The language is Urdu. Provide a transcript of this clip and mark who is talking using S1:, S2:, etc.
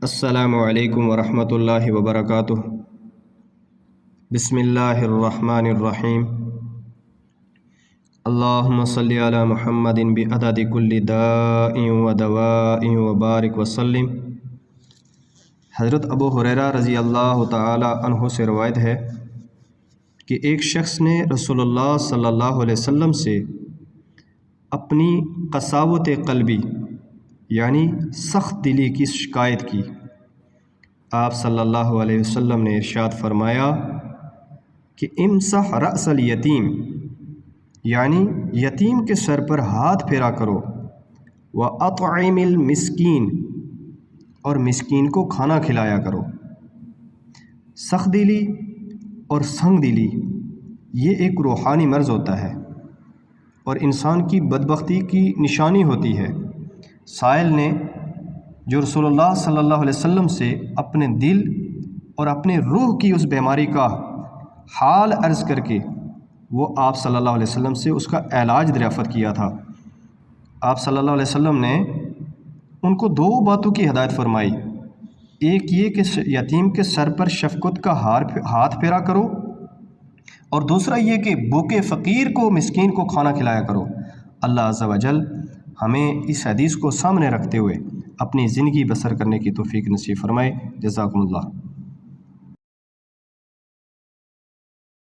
S1: السلام علیکم ورحمۃ اللہ وبرکاتہ۔ بسم اللہ الرحمن الرحیم۔ اللہم صلی علی محمد بعدد کل داء و دواء وبارک وسلم۔ حضرت ابو ہریرہ رضی اللہ تعالی عنہ سے روایت ہے کہ ایک شخص نے رسول اللہ صلی اللہ علیہ وسلم سے اپنی قساوت قلبی یعنی سخت دلی کی شکایت کی۔ آپ صلی اللہ علیہ وسلم نے ارشاد فرمایا کہ امسح رأس الیتیم، یعنی یتیم کے سر پر ہاتھ پھیرا کرو، وَأَطْعِمِ الْمِسْكِينَ، اور مسکین کو کھانا کھلایا کرو۔ سخت دلی اور سنگ دلی یہ ایک روحانی مرض ہوتا ہے اور انسان کی بدبختی کی نشانی ہوتی ہے۔ سائل نے جو رسول اللہ صلی اللہ علیہ وسلم سے اپنے دل اور اپنے روح کی اس بیماری کا حال عرض کر کے وہ آپ صلی اللہ علیہ وسلم سے اس کا علاج دریافت کیا تھا۔ آپ صلی اللہ علیہ وسلم نے ان کو دو باتوں کی ہدایت فرمائی، ایک یہ کہ یتیم کے سر پر شفقت کا ہاتھ پھیرا کرو، اور دوسرا یہ کہ بھوکے فقیر کو، مسکین کو کھانا کھلایا کرو۔ اللہ عز و جل ہمیں اس حدیث کو سامنے رکھتے ہوئے اپنی زندگی بسر کرنے کی توفیق نصیب فرمائے۔ جزاکم اللہ۔